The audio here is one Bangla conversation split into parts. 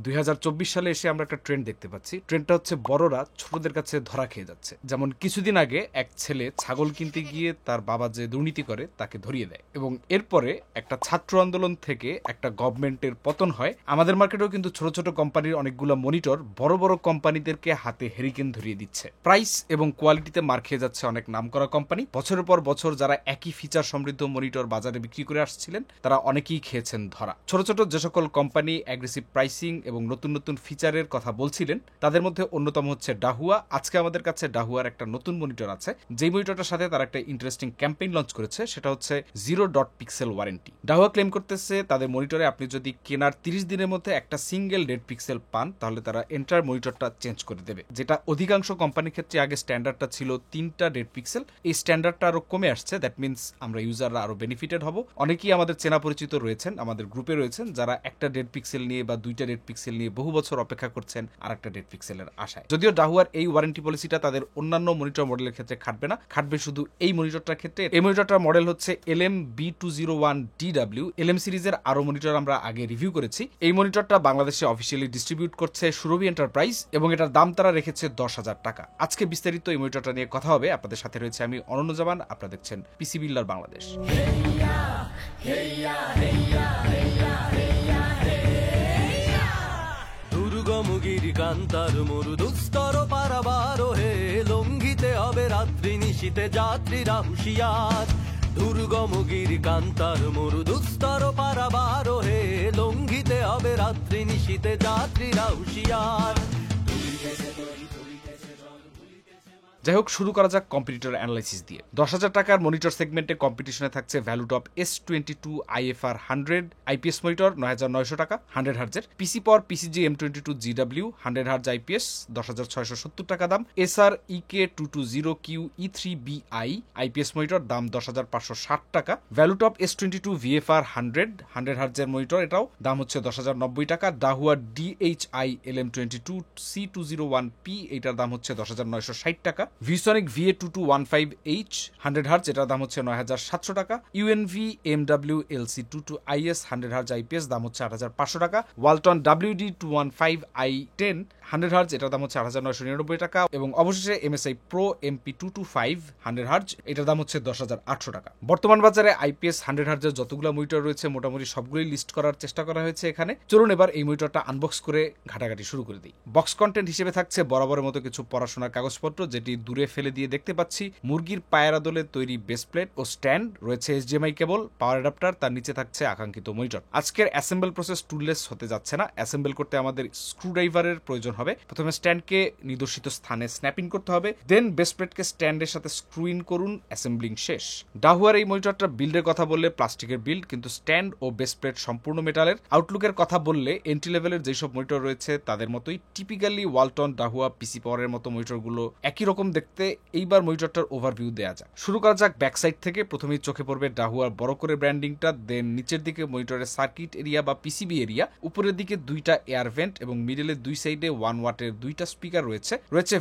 2024 সালে এসে আমরা একটা ট্রেন্ড দেখতে পাচ্ছি। ট্রেন্ডটা হচ্ছে বড়রা ছোটদের কাছে ধরা খেয়ে যাচ্ছে। যেমন কিছুদিন আগে এক ছেলে ছাগল কিনতে গিয়ে তার বাবা যে দুর্নীতি করে তাকে ধরিয়ে দেয়, এবং এরপরে একটা ছাত্র আন্দোলন থেকে একটা গভর্নমেন্টের পতন হয়। আমাদের মার্কেটেও কিন্তু ছোট ছোট কোম্পানির অনেকগুলো মনিটর বড় বড় কোম্পানিদেরকে হাতে হেরিকেন ধরিয়ে দিচ্ছে। প্রাইস এবং কোয়ালিটিতে মার খেয়ে যাচ্ছে অনেক নামকরা কোম্পানি। বছরের পর বছর যারা একই ফিচার সমৃদ্ধ মনিটর বাজারে বিক্রি করে আসছিলেন তারা অনেকেই খেয়েছেন ধরা। ছোট ছোট যে সকল কোম্পানি অ্যাগ্রেসিভ প্রাইসিং এবং নতুন নতুন ফিচারের কথা বলছিলেন তাদের মধ্যে অন্যতম হচ্ছে ডাহুয়া। আজকে আমাদের কাছে ডাহুয়ার একটা নতুন মনিটর আছে, যেই মনিটরটার সাথে তারা একটা ইন্টারেস্টিং ক্যাম্পেইন লঞ্চ করেছে, সেটা হচ্ছে 0 পিক্সেল ওয়ারেন্টি। ডাহুয়া ক্লেম করতেছে তাদের মনিটরে আপনি যদি কেনার 30 দিনের মধ্যে একটা সিঙ্গেল ডেড পিক্সেল পান তাহলে তারা এন্টার মনিটরটা চেঞ্জ করে দেবে, যেটা অধিকাংশ কোম্পানির ক্ষেত্রে আগে স্ট্যান্ডার্ডটা ছিল 3টা ডেড পিক্সেল। এই স্ট্যান্ডার্ডটা আরো কমে আসছে, দ্যাট মিনস আমরা ইউজাররা আরো বেনিফিটেড হব। অনেকেই আমাদের চেনা পরিচিত রয়েছেন, আমাদের গ্রুপে রয়েছেন, যারা একটা ডেড পিক্সেল নিয়ে বা 2টা ডেড পিক্সেল নিয়ে বহু বছর অপেক্ষা করছেন আর একটা ডেড পিক্সেলের আশায়। যদিও ডাহুয়ার এই ওয়ারেন্টি পলিসিটা তাদের অন্যান্য মনিটর মডেলের ক্ষেত্রে খাটবে না, খাটবে শুধু এই মনিটরটার ক্ষেত্রে। এই মনিটরটার মডেল হচ্ছে LM-B201DW। LM সিরিজের আরো মনিটর আমরা আগে রিভিউ করেছি। এই মনিটরটা বাংলাদেশে অফিসিয়ালি ডিস্ট্রিবিউট করছে সুরভি এন্টারপ্রাইজ এবং এটার দাম তারা রেখেছে 10,000 টাকা। আজকে বিস্তারিত এই মনিটরটা নিয়ে কথা হবে। আপনাদের সাথে রয়েছে আমি অনন্য জামান, আপনারা দেখছেন পিসি বিল্ডার বাংলাদেশ। দুর্গমগিরি কান্তার মরু দুস্তর পারাবার হে, লঙ্ঘিতে হবে রাত্রি নিশীতে যাত্রীরা হুঁশিয়ার। দুর্গমগিরি কান্তার মরু দুস্তর পারাবার হে, লঙ্ঘিতে হবে রাত্রি নিশীতে যাত্রীরা হুঁশিয়ার। যাই হোক, শুরু করা যাক কম্পিটিটর অ্যানালাইসিস দিয়ে। 10,000 টাকার মনিটর সেগমেন্টে কম্পিটিশনে থাকছে ভ্যালুটপ S22 IFR 100 আইপিএস মনিটর 9,900 টাকা 100 হার্জের। পিসি পর PCG M22 GW 100 hertz IPS 10,670 টাকা দাম। SR EK220Q E3BI IPS monitor দাম 10,560 টাকা। ভ্যালুটপ S22 VFR 100 হার্জের মনিটর, এটাও দাম হচ্ছে 10,090 টাকা। ডাহুয়া DHI LM22 C201P এটার দাম হচ্ছে 10,960 টাকা। ভিসনিক VA2215H 100 হার্জ, এটার দাম হচ্ছে 9,700 টাকা। UNV MW LC22IS 100 hertz IPS দাম হচ্ছে 8,500 টাকা। ওয়ালটন WD215i10 100 হার্জ, এটার দাম হচ্ছে 8,999 টাকা। এবং অবশেষে MSI Pro MP225 100 হার্জ, এটার দাম হচ্ছে 10,800 টাকা। বর্তমান বাজারে আইপিএস 100 হার্জের যতগুলো মনিটর রয়েছে মোটামুটি সবগুলোই লিস্ট করার চেষ্টা করা হয়েছে এখানে। চলুন এবার এই মনিটরটা আনবক্স করে ঘাটাঘাটি শুরু করে দিই। বক্স কন্টেন্ট হিসেবে থাকছে বরাবরের মতো কিছু পড়াশোনার কাগজপত্র, যেটি দূরে ফেলে দিয়ে দেখতে পাচ্ছি মুরগির পায়ের আদলে তৈরি বেস প্লেট ও স্ট্যান্ড, রয়েছে HDMI কেবল, পাওয়ার অ্যাডাপ্টার, তার নিচে থাকছে আকাঙ্ক্ষিত মনিটর। আজকের অ্যাসেম্বল প্রসেস টুললেস হতে যাচ্ছে না। অ্যাসেম্বল করতে আমাদের স্ক্রুড্রাইভারের প্রয়োজন হবে। প্রথমে স্ট্যান্ডকে নির্দেশিত স্থানে স্ন্যাপ ইন করতে হবে, দেন বেস প্লেটকে স্ট্যান্ডের সাথে স্ক্রু ইন করুন। অ্যাসেম্বলিং শেষ। ডাহুয়ার এই মনিটরটা বিল্ডের কথা বললে প্লাস্টিকের বিল্ড, কিন্তু স্ট্যান্ড ও বেস প্লেট সম্পূর্ণ মেটালের। আউটলুকের কথা বললে এন্ট্রি লেভেলের যেসব মনিটর রয়েছে তাদের মতোই টিপিক্যালি ওয়ালটন, ডাহুয়া, পিসি পাওয়ারের মতো মনিটরগুলো একই রকম দেখতে। এইবার মনিটরটার ওভারভিউ দেওয়া যাক। শুরু করা যাক ব্যাক সাইড থেকে। প্রথমেই চোখে পড়বে ডাহুয়ার বড় করে ব্র্যান্ডিংটা, দেন নিচের দিকে মনিটরের সার্কিট এরিয়া বা পিসিবি এরিয়া, উপরের দিকে 2টা এয়ার ভেন্ট এবং মিডলের 2 সাইডে 1 ওয়াটের 2টা স্পিকার রয়েছে।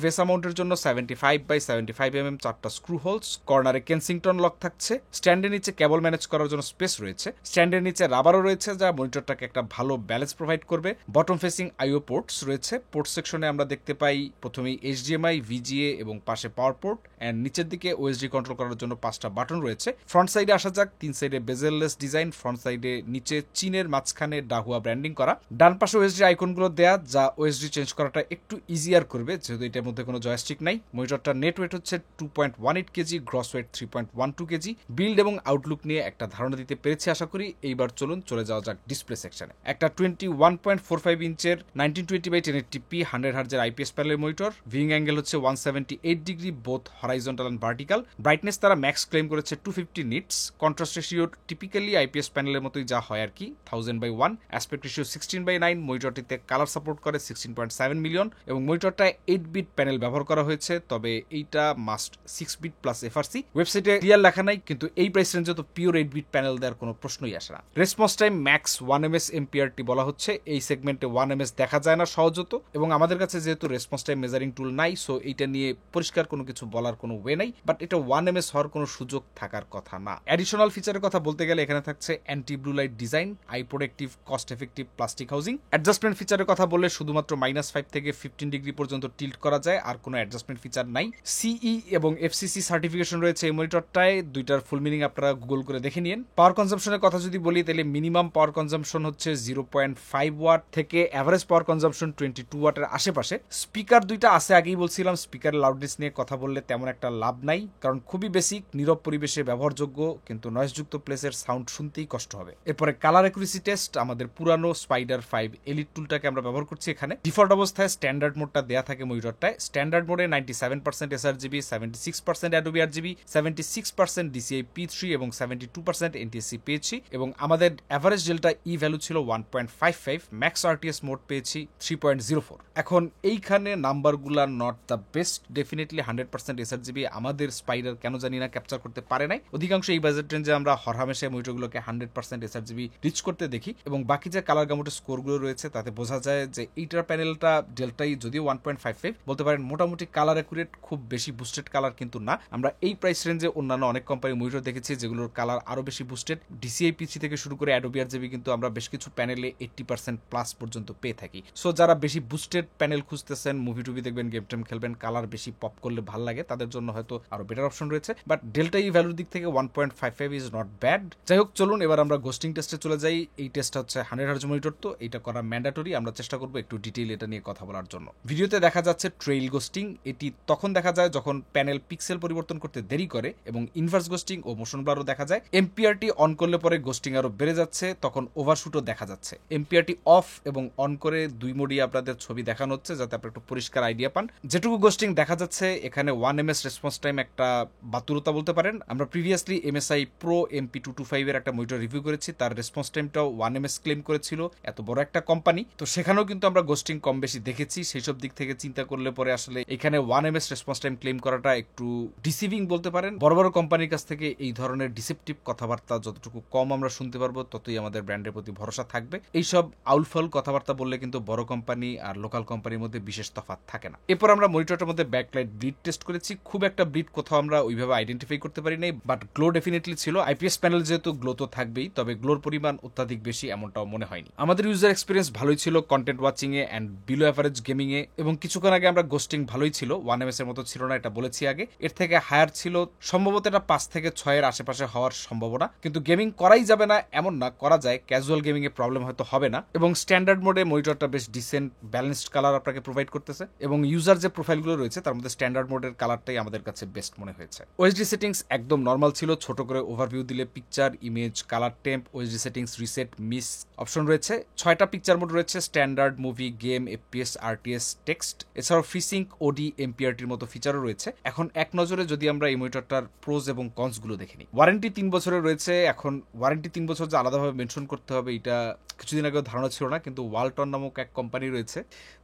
ভেসা মাউন্টের জন্য 75x75mm 4টা স্ক্রু হোলস। কর্নারে কেনসিংটন লক থাকছে। স্ট্যান্ডের নিচে কেবল ম্যানেজ করার জন্য স্পেস রয়েছে। স্ট্যান্ডের নিচে রাবারও রয়েছে যা মনিটরটাকে একটা ভালো ব্যালেন্স প্রোভাইড করবে। বটম ফেসিং আইও পোর্টস রয়েছে। পোর্ট সেকশনে আমরা দেখতে পাই প্রথমেই HDMI, VGA এবং পাশে পাওয়ার পোর্ট, এন্ড নিচের দিকে ওএসডি কন্ট্রোল করার জন্য 5টা বাটন রয়েছে। ফ্রন্ট সাইডে আসা যাক। 3 সাইডে বেজেললেস ডিজাইন, ফ্রন্ট সাইডে নিচে চীনের মাঝখানে ডাহুয়া ব্র্যান্ডিং করা। ডান পাশে ওএসডি আইকনগুলো দেয়া, যা ওএসডি চেঞ্জ করাটা একটু ইজিয়ার করবে যেহেতু এটার মধ্যে কোনো জয়স্টিক নাই। মনিটরটার নেট ওয়েট হচ্ছে 2.18 KG, gross weight 3.12 KG. Build এবং আউটলুক নিয়ে একটা ধারণা দিতে পেরেছি আশা করি। এইবার চলে যাওয়া যাক ডিসপ্লে সেকশনে। একটা 21.45 ইঞ্চের 1920x1080p 100 হার্জের আইপিএস প্যানেলের মনিটর। ভিউইং অ্যাঙ্গেল হচ্ছে 178 degree, both horizontal and vertical. Brightness তারা ম্যাক্স ক্লেম করেছে 250 nits. Contrast ratio typically IPS প্যানেলের মতোই যা হয় আর কি, 1000/1। Aspect ratio 16:9। মনিটরটিতে কালার সাপোর্ট করে 16.7 মিলিয়ন এবং মনিটরটায় 8 বিট প্যানেল ব্যবহার করা হয়েছে, তবে এইটা মাস্ট 6 বিট প্লাস FRC। ওয়েবসাইটে ক্লিয়ার লেখা নাই, কিন্তু এই প্রাইস রেঞ্জে তো পিওর 8 বিট প্যানেল দেওয়ার কোনো প্রশ্নই আসে না। Response time max 1 ms MPRT বলা হচ্ছে। এই সেগমেন্টে 1 ms দেখা যায় না সহজত, এবং আমাদের কাছে যেহেতু রেসপন্স টাইম মেজারিং টুল নাই, সো এইটা নিয়ে পরিষ্কার কোনো কিছু বলার আসার কোনো ওয়ে নাই, বাট এটা 1ms হওয়ার কোনো সুযোগ থাকার কথা না। অ্যাডিশনাল ফিচারের কথা বলতে গেলে এখানে থাকছে anti blue light design, eye protective, cost effective plastic housing. Adjustment ফিচারের কথা বললে শুধুমাত্র -5 থেকে 15 ডিগ্রি পর্যন্ত টিল্ট করা যায়, আর কোনো অ্যাডজাস্টমেন্ট ফিচার নাই। সিই এবং এফসিসি সার্টিফিকেশন রয়েছে এই মনিটরটায়, দুইটার ফুল মিনিং আপনারা গুগল করে দেখে নিন। পাওয়ার কনজাম্পশনের কথা যদি বলি তাহলে মিনিমাম পাওয়ার কনজাম্পশন হচ্ছে 0.5 ওয়াট থেকে অ্যাভারেজ পাওয়ার কনজাম্পশন 22 ওয়াটের আশেপাশে। স্পিকার দুইটা আছে, আগেই বলছিলাম স্পিকারের লাউডনেস নিয়ে কথা বললে তেমন একটা লাভ নাই, কারণ খুবই বেসিক, নীরব পরিবেশে ব্যবহারযোগ্য, কিন্তু নয়েজযুক্ত প্লেসের সাউন্ড শুনতেই কষ্ট হবে। এরপরে কালার অ্যাকুরেসি টেস্ট, আমাদের পুরানো স্পাইডার 5 এলিট টুলটাকে আমরা ব্যবহার করছি এখানে। ডিফল্ট অবস্থায় স্ট্যান্ডার্ড মোডটা দেয়া থাকে মনিটরটায়। স্ট্যান্ডার্ড মোডে 97% sRGB, 76% Adobe RGB, 76% DCI P3 এবং 72% NTSC পেয়েছি, এবং আমাদের অ্যাভারেজ ডেল্টা ই ভ্যালু ছিল 1.55, ম্যাক্স RTS মোড পেয়েছি 3.04। এখন এইখানে নাম্বারগুলা not the best, definitely 100% sRGB আমাদের স্পাইডার কেন জানি না ক্যাপচার করতে পারে নাই। অধিকাংশ এই বাজেট রেঞ্জে আমরা হরহামেশায় মনিটরগুলোকে 100% sRGB রিচ করতে দেখি, এবং বাকি যে কালার গামুটের স্কোরগুলো রয়েছে তাতে বোঝা যায় যে এইটার প্যানেলটা ডেল্টাই যদিও 1.55 বলতে পারেন মোটামুটি কালার অ্যাকুরেট, খুব বেশি বুস্টেড কালার কিন্তু না। আমরা এই প্রাইস রেঞ্জে অন্যান্য অনেক কোম্পানির মনিটর দেখেছি যেগুলোর কালার আরো বেশি বুস্টেড। DCI P3 থেকে শুরু করে Adobe RGB কিন্তু আমরা বেশ কিছু প্যানেলে 80% প্লাস পর্যন্ত পেয়ে থাকি। সো যারা বেশি বুস্টেড প্যানেল খুঁজতেছেন, মুভি টুভি দেখবেন, গেম টেম খেলবেন, কালার বেশি পপ করলে ভালো লাগে, তাদের জন্য হয়তো আরো বেটার অপশন রয়েছে, বাট ডেল্টা ই ভ্যালুর দিক থেকে 1.55 ইজ নট ব্যাড। যাই হোক, চলুন এবার আমরা গোস্টিং টেস্টে চলে যাই। এই টেস্টটা হচ্ছে 100 হার্জ মনিটর, তো এটা করা ম্যান্ডেটরি। আমরা চেষ্টা করবো একটু ডিটেইল এটা নিয়ে কথা বলার জন্য। ভিডিওতে দেখা যাচ্ছে ট্রেইল গোস্টিং, এটি তখন দেখা যায় যখন প্যানেল পিক্সেল পরিবর্তন করতে দেরি করে, এবং ইনভার্স গোস্টিং ও মোশন ব্লারও দেখা যায়। এমপিআরটি অন করলে পরে গোস্টিং আরো বেড়ে যাচ্ছে, তখন ওভারশুটও দেখা যাচ্ছে। এমপিআরটি অফ এবং অন করে দুই মোডই আপনাদের ছবি দেখানো হচ্ছে যাতে আপনারা একটু পরিষ্কার আইডিয়া পান। যেটুকু গোস্টিং দেখা যাচ্ছে এখানে 1ms রেসপন্স টাইম একটা বাতুরতা বলতে পারেন। আমরা প্রিভিয়াসলি MSI Pro MP225 এর একটা মনিটর রিভিউ করেছি, তার রেসপন্স টাইমটাও 1ms ক্লেম করেছিল, এত বড় একটা কোম্পানি, তো সেখানেও কিন্তু আমরা গোস্টিং কম বেশি দেখেছি। সেই সব দিক থেকে চিন্তা করলে পরে আসলে এখানে 1ms রেসপন্স টাইম ক্লেম করাটা একটু ডিসিভিং বলতে পারেন। বড় বড় কোম্পানির কাছ থেকে এই ধরনের ডিসেপটিভ কথাবার্তা যতটুকু কম আমরা শুনতে পারবো ততই আমাদের ব্র্যান্ডের প্রতি ভরসা থাকবে। এইসব আউলফল কথাবার্তা বললে কিন্তু বড় কোম্পানি আর লোকাল কোম্পানির মধ্যে বিশেষ তফাৎ থাকে না। এরপর আমরা মনিটরটার মধ্যে ব্যাকলাইট ব্লিড টেস্ট করেছি, খুব একটা ব্লিড কোথাও আমরা ওইভাবে আইডেন্টিফাই করতে পারি নাই, বাট গ্লো ডেফিনেটলি ছিল। আইপিএস প্যানেল যেহেতু গ্লো তো থাকবেই, তবে গ্লোর পরিমাণ অত্যাধিক বেশি এমনটাও মনে হয়নি। আমাদের ইউজার এক্সপিরিয়েন্স ভালোই ছিল কন্টেন্ট ওয়াচিং এ এন্ড বিলো অ্যাভারেজ গেমিং এ, এবং কিছুক্ষণ আগে আমরা গোস্টিং ভালোই ছিল, 1ms এর মতো ছিল না, এটা বলেছি আগে। এর থেকে হায়ার ছিল, সম্ভবত এটা 5 থেকে 6 এর আশেপাশে হওয়ার সম্ভাবনা, কিন্তু গেমিং করাই যাবে না এমন না, করা যায়, ক্যাজুয়াল গেমিং এ প্রবলেম হয়তো হবে না। এবং স্ট্যান্ডার্ড মোডে মনিটরটা বেশ ডিসেন্ট ব্যালেন্সড কালার আপনাকে প্রোভাইড করতেছে, এবং ইউজার যে প্রোফাইলগুলো রয়েছে তার মধ্যে স্ট্যান্ডার্ড মোডের কালারটাই আমাদের কাছে বেস্ট মনে হয়েছে। ওএসডি সেটিংস একদম নর্মাল ছিল, ছোট করে ওভারভিউ দিলে picture, image, colour temp, OSD settings, reset, misc option রয়েছে। 6টা পিকচার মোড রয়েছে, standard, movie, game, FPS, RTS, text, এছাড়াও ফ্রিসিঙ্ক, ওডি, এমপিআরটির মতো ফিচারও রয়েছে। এখন এক নজরে যদি আমরা এই মনিটরটার প্রোজ এবং কনস গুলো দেখে নিই। ওয়ারেন্টি 3 বছরের রয়েছে। এখন ওয়ারেন্টি 3 বছর যে আলাদাভাবে মেনশন করতে হবে এটা কিছুদিন আগেও ধারণা ছিল না, কিন্তু ওয়ালটন নামক এক কোম্পানি রয়েছে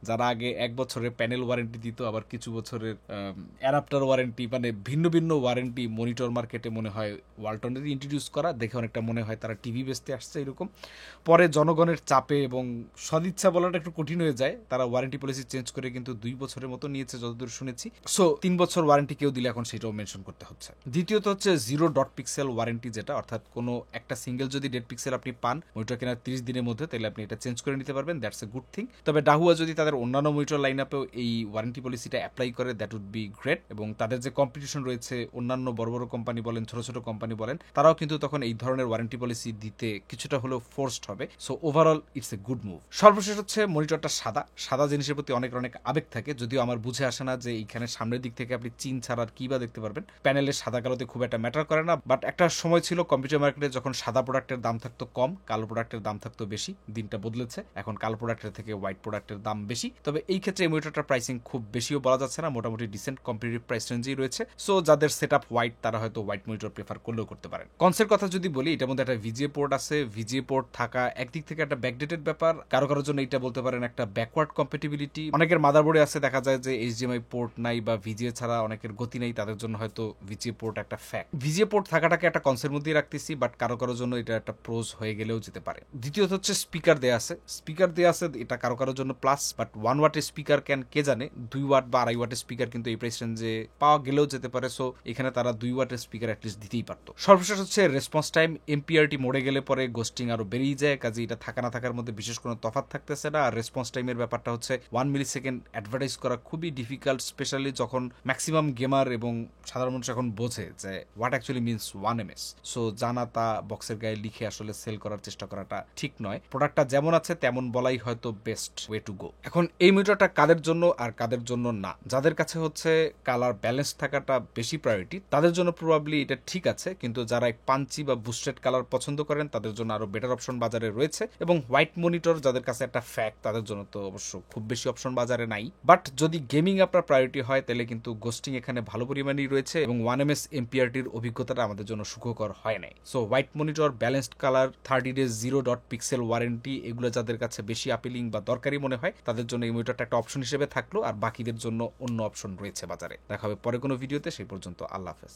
যারা আগে 1 বছরের প্যানেল ওয়ারেন্টি দিত, আবার কিছু বছরের অ্যাডাপ্টার ওয়ারেন্টি, মানে ভিন্ন ভিন্ন ওয়ারেন্টি মনিটর মার্কেটে মনে হয় ওয়ালটনের ইন্ট্রোডিউস করা, দেখে অনেকটা মনে হয় তারা টিভি বেচতে আসছে এরকম। পরে জনগণের চাপে এবং সদিচ্ছা বলাটা একটু কঠিন হয়ে যায়, তারা ওয়ারেন্টি পলিসি চেঞ্জ করে কিন্তু 2 বছরের মতো নিয়েছে যতদূর শুনেছি। সো 3 বছর ওয়ারেন্টি কেউ দিলে এখন সেটাও মেনশন করতে হচ্ছে। দ্বিতীয়ত হচ্ছে 0 ডট পিক্সেল ওয়ারেন্টি, যেটা অর্থাৎ কোনো একটা সিঙ্গেল যদি ডেড পিক্সেল আপনি পান মনিটর কেনার 30 দিনের মধ্যে, তাহলে আপনি এটা চেঞ্জ করে নিতে পারবেন, দ্যাটস এ গুড থিং। তবে ডাহুয়া যদি তাদের অন্যান্য মনিটর লাইন আপেও এই ওয়ারেন্টি পলিসিটা অ্যাপ্লাই করে দ্যাট উড বি গ্রেট, এবং তাদের যে কম্পিটিশন রয়েছে অন্যান্য বড় বড় কোম্পানি বলেন, ছোট ছোট কোম্পানি বলেন, তারাও কিন্তু তখন এই ধরনের ওয়ারেন্টি পলিসি দিতে কিছুটা হলেও ফোর্সড হবে। So overall it's a good move. সর্বশেষ হচ্ছে মনিটরটা সাদা। সাদা জিনিসের প্রতি অনেক আবেগ থাকে, যদিও আমার বুঝে আসে না যে এইখানে সামনের দিক থেকে আপনি চিন ছাড়া কি বা দেখতে পারবেন। প্যানেলের সাদা কালোতে খুব একটা ম্যাটার করে না, বাট একটা সময় ছিল কম্পিউটার মার্কেটে যখন সাদা প্রোডাক্টের দাম থাকতো কম, কালো প্রোডাক্টের দাম থাকতো বেশি। দিনটা বদলেছে, এখন কালো প্রোডাক্টের থেকে হোয়াইট প্রোডাক্টের দাম বেশি। তবে এই ক্ষেত্রে এই মনিটরটার প্রাইসিং খুব বেশিও বলা যাচ্ছে না, মোটামুটি ডিসেন্ট কম্পিটিটিভ প্রাইস রেঞ্জেই রয়েছে। সো যাদের সেট আপ হোয়াইট তারা হয়তো হোয়াইট মনিটর প্রেফার করলেও করতে পারেন। কনসের কথা যদি বলি, এটার মধ্যে একটা ভিজিএ পোর্ট আছে। ভিজিএ পোর্ট থাকা একদিক থেকে একটা ব্যাকডেটেড ব্যাপার, কারো কারোর জন্য এটা বলতে পারেন একটা ব্যাকওয়ার্ড কম্পেটিবিলিটি। অনেকের মাদারবোর্ডে আছে দেখা যায় যে HDMI পোর্ট নাই বা ভিজিএ ছাড়া অনেকের গতি নেই, তাদের জন্য হয়তো ভিজিএ পোর্ট একটা ফ্যাক্ট। ভিজিএ পোর্ট থাকাটাকে একটা কনসের মধ্যেই রাখতেছি, বাট কারো কারোর জন্য এটা একটা প্রোজ হয়ে গেলেও যেতে পারে। দ্বিতীয়ত হচ্ছে স্পিকার দেয়া আছে এটা কারো কারোর জন্য প্লাস, বাট 1 ওয়াটের স্পিকার কে জানে 2 ওয়াট বা 2.5 ওয়াটের স্পিকার কিন্তু এই প্রাইস রেঞ্জে পাওয়া গেলেও যেতে পারে। সো এখানে তারা 2 ওয়াটের স্পিকার অ্যাটলিস্ট দিতেই পারতো। সর্বশেষ হচ্ছে রেসপন্স টাইম। এমপিআরটি মোড়ে গেলে পরে গোস্টিং আরো বেরিয়ে যায়, কাজে এটা থাকা না থাকার মধ্যে বিশেষ কোনো তফাৎ থাকতেছে না। আর রেসপন্স টাইমের ব্যাপারটা হচ্ছে 1 মিলি সেকেন্ড অ্যাডভার্টাইজ করা খুবই ডিফিকাল্ট, স্পেশালি যখন ম্যাক্সিমাম গেমার এবং সাধারণ মানুষ এখন বোঝে যে what actually means 1 ms। So জানা তা বক্সের গায়ে লিখে আসলে সেল করার চেষ্টা করাটা ঠিক নয়। প্রোডাক্টটা যেমন আছে তেমন বলাই হয়তো বেস্ট ওয়ে টু গো। এখন এই মনিটরটা কাদের জন্য আর কাদের জন্য না, যাদের কাছে হচ্ছে কালার ব্যালেন্স থাকাটা বেশি প্রায়োরিটি তাদের জন্য প্রবাবলি এটা ঠিক আছে, কিন্তু যারা পাঞ্চি বা বুস্টেড কালার পছন্দ করেন তাদের জন্য আরো বেটার অপশন বাজারে রয়েছে। এবং হোয়াইট মনিটর যাদের কাছে একটা ফ্যাক্ট, তাদের জন্য তো অবশ্য খুব বেশি অপশন বাজারে নাই। বাট যদি গেমিং আপনার প্রায়োরিটি হয় তাহলে কিন্তু গোস্টিং এখানে ভালো পরিমাণেই রয়েছে এবং 1 ms এমপিআরটির অভিজ্ঞতাটা আমাদের জন্য সুখকর হয় নাই। So white monitor, balanced colour, 30 days 0 dot pixel warranty, এগুলো যাদের কাছে বেশি আপিলিং বা দরকারি মনে হয় তাদের জন্য এই মনিটরটা একটা অপশন হিসেবে থাকলো, আর বাকিদের জন্য অন্য অপশন রয়েছে বাজারে। দেখা হবে পরে কোনো ভিডিওতে, সেই পর্যন্ত আল্লাহ হাফেজ।